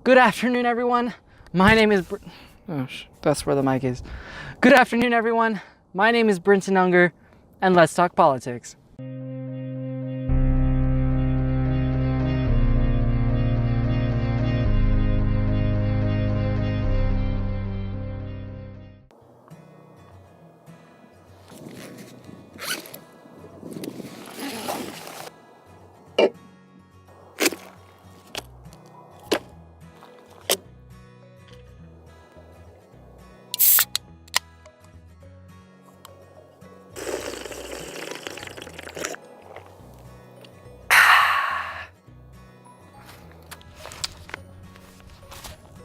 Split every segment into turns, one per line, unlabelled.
Good afternoon, everyone. My name is that's where the mic is. Good afternoon, everyone. My name is Brenton Unger, and let's talk politics.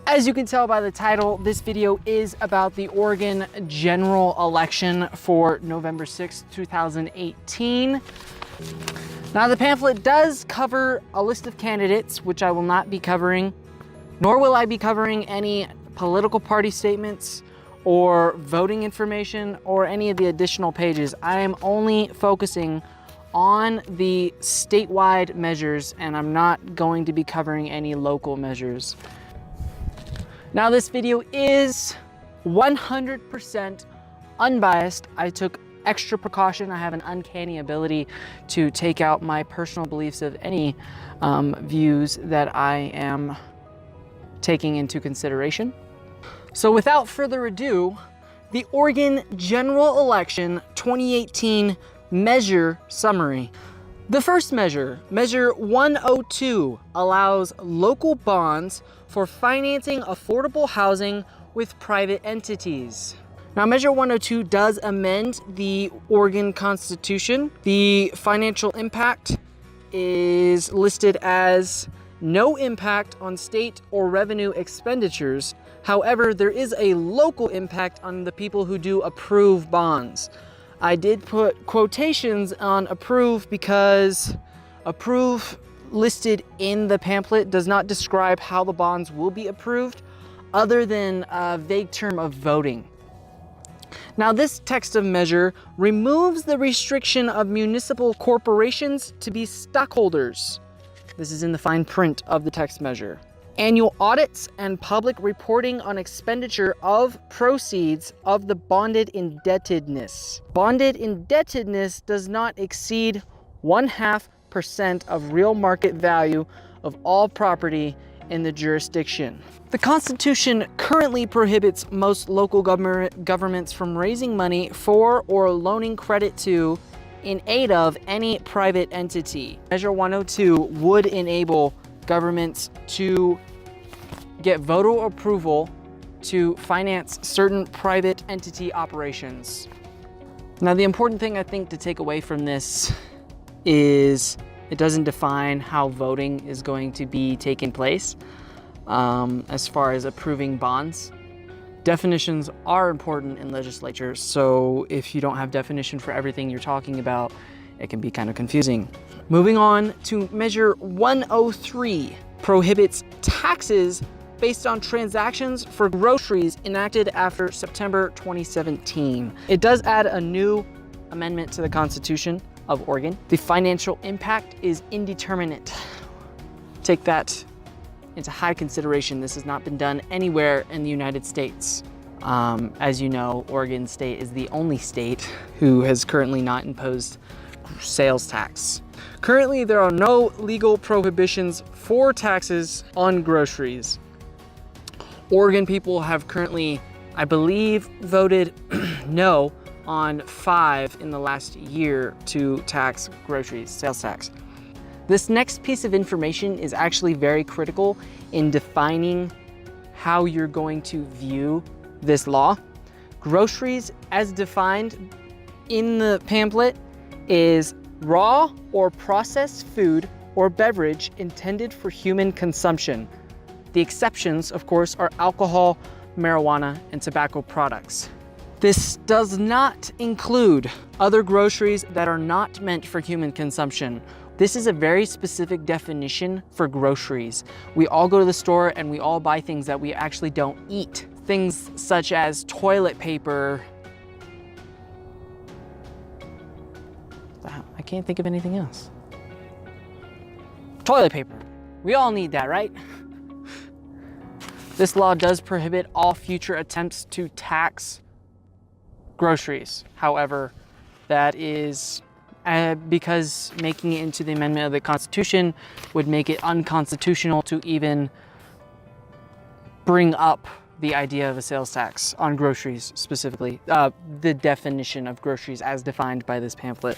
As you can tell by the title, this video is about the Oregon general election for November 6th, 2018. Now, the pamphlet does cover a list of candidates, which I will not be covering, nor will I be covering any political party statements or voting information or any of the additional pages. I am only focusing on the statewide measures, and I'm not going to be covering any local measures. Now, this video is 100% unbiased. I took extra precaution. I have an uncanny ability to take out my personal beliefs of any views that I am taking into consideration. So without further ado, the Oregon General Election 2018 Measure Summary. The first measure, Measure 102, allows local bonds for financing affordable housing with private entities. Now, Measure 102 does amend the Oregon Constitution. The financial impact is listed as no impact on state or revenue expenditures. However, there is a local impact on the people who do approve bonds. I did put quotations on approve because approve listed in the pamphlet does not describe how the bonds will be approved other than a vague term of voting. Now, this text of measure removes the restriction of municipal corporations to be stockholders. This is in the fine print of the text measure. Annual audits and public reporting on expenditure of proceeds of the bonded indebtedness. Bonded indebtedness does not exceed 0.5% of real market value of all property in the jurisdiction. The Constitution currently prohibits most local governments from raising money for or loaning credit to in aid of any private entity. Measure 102 would enable governments to get voter approval to finance certain private entity operations. Now, the important thing I think to take away from this is it doesn't define how voting is going to be taking place as far as approving bonds. Definitions are important in legislature, so if you don't have definition for everything you're talking about, it can be kind of confusing. Moving on to Measure 103, prohibits taxes based on transactions for groceries enacted after September 2017. It does add a new amendment to the Constitution of Oregon. The financial impact is indeterminate. Take that into high consideration. This has not been done anywhere in the United States. As you know, Oregon State is the only state who has currently not imposed sales tax. Currently, there are no legal prohibitions for taxes on groceries. Oregon people have currently, I believe, voted no on 5 in the last year to tax groceries, sales tax. This next piece of information is actually very critical in defining how you're going to view this law. Groceries, as defined in the pamphlet, is raw or processed food or beverage intended for human consumption. The exceptions, of course, are alcohol, marijuana, and tobacco products. This does not include other groceries that are not meant for human consumption. This is a very specific definition for groceries. We all go to the store and we all buy things that we actually don't eat. Things such as toilet paper. I can't think of anything else. Toilet paper. We all need that, right? This law does prohibit all future attempts to tax groceries. However, that is because making it into the amendment of the Constitution would make it unconstitutional to even bring up the idea of a sales tax on groceries specifically, the definition of groceries as defined by this pamphlet.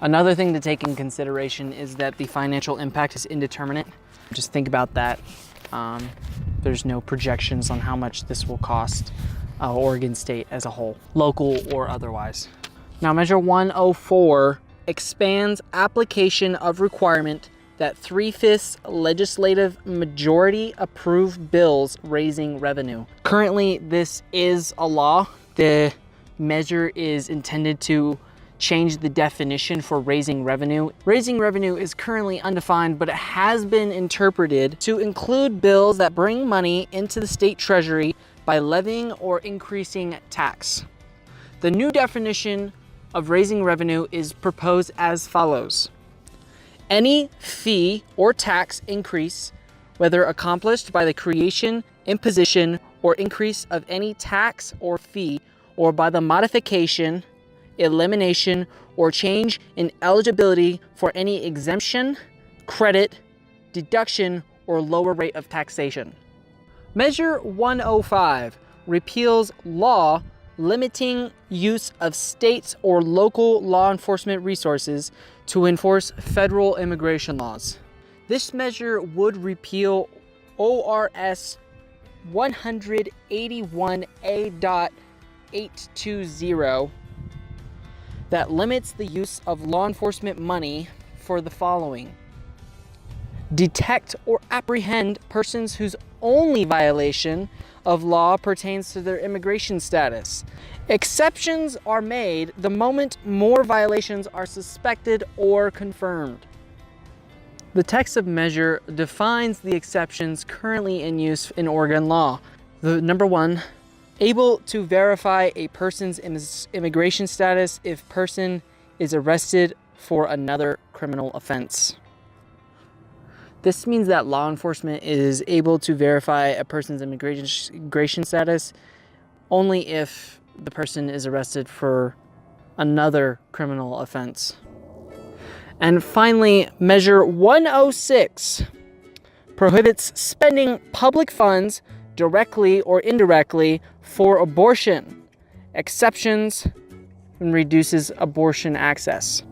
Another thing to take in consideration is that the financial impact is indeterminate. Just think about that. There's no projections on how much this will cost Oregon State as a whole, local or otherwise. Now, Measure 104 expands application of requirement that 3/5 legislative majority approve bills raising revenue. Currently, this is a law. The measure is intended to change the definition for raising revenue. Raising revenue is currently undefined, but it has been interpreted to include bills that bring money into the state treasury by levying or increasing tax. The new definition of raising revenue is proposed as follows. Any fee or tax increase, whether accomplished by the creation, imposition, or increase of any tax or fee, or by the modification, elimination, or change in eligibility for any exemption, credit, deduction, or lower rate of taxation. Measure 105 repeals law limiting use of states or local law enforcement resources to enforce federal immigration laws. This measure would repeal ORS 181A.820 that limits the use of law enforcement money for the following: detect or apprehend persons whose only violation of law pertains to their immigration status. Exceptions are made the moment more violations are suspected or confirmed. The text of measure defines the exceptions currently in use in Oregon law. The number one, able to verify a person's immigration status if person is arrested for another criminal offense. This means that law enforcement is able to verify a person's immigration status only if the person is arrested for another criminal offense. And finally, Measure 106 prohibits spending public funds directly or indirectly for abortion, exceptions, and reduces abortion access.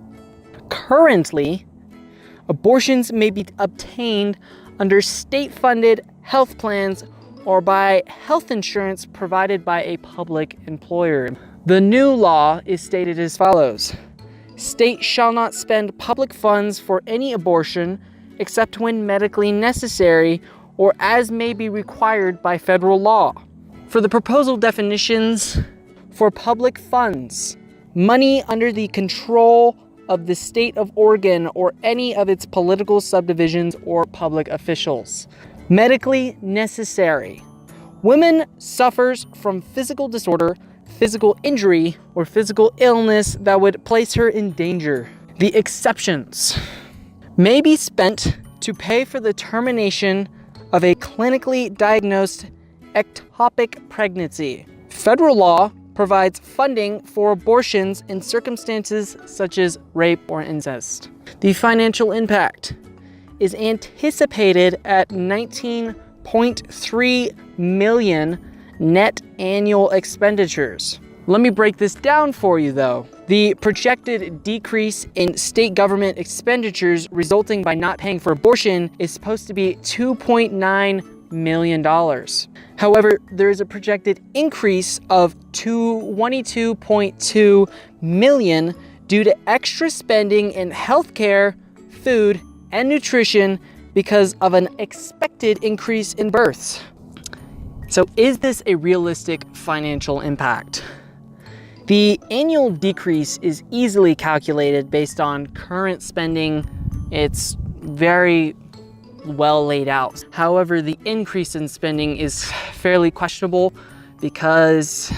Currently, abortions may be obtained under state-funded health plans or by health insurance provided by a public employer. The new law is stated as follows. State shall not spend public funds for any abortion except when medically necessary or as may be required by federal law. For the proposal definitions for public funds, money under the control of the state of Oregon or any of its political subdivisions or public officials. Medically necessary. Woman suffers from physical disorder, physical injury, or physical illness that would place her in danger. The exceptions may be spent to pay for the termination of a clinically diagnosed ectopic pregnancy. Federal law provides funding for abortions in circumstances such as rape or incest. The financial impact is anticipated at $19.3 million net annual expenditures. Let me break this down for you though. The projected decrease in state government expenditures resulting by not paying for abortion is supposed to be $2.9 million. However, there is a projected increase of $22.2 million due to extra spending in healthcare, food, and nutrition because of an expected increase in births. So is this a realistic financial impact? The annual decrease is easily calculated based on current spending. It's very well laid out. However, the increase in spending is fairly questionable because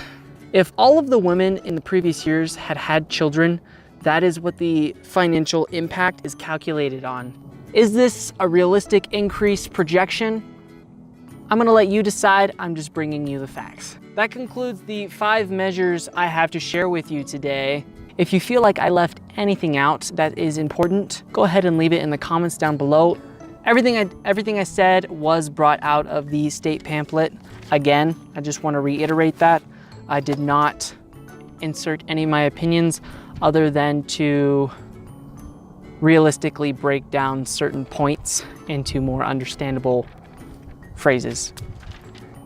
if all of the women in the previous years had had children, that is what the financial impact is calculated on. Is this a realistic increase projection? I'm gonna let you decide. I'm just bringing you the facts. That concludes the 5 measures I have to share with you today. If you feel like I left anything out that is important, go ahead and leave it in the comments down below. Everything I said was brought out of the state pamphlet. Again, I just want to reiterate that. I did not insert any of my opinions other than to realistically break down certain points into more understandable phrases.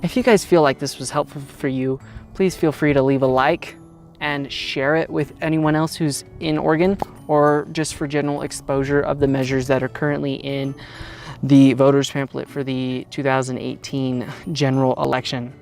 If you guys feel like this was helpful for you, please feel free to leave a like and share it with anyone else who's in Oregon, or just for general exposure of the measures that are currently in the voters pamphlet for the 2018 general election.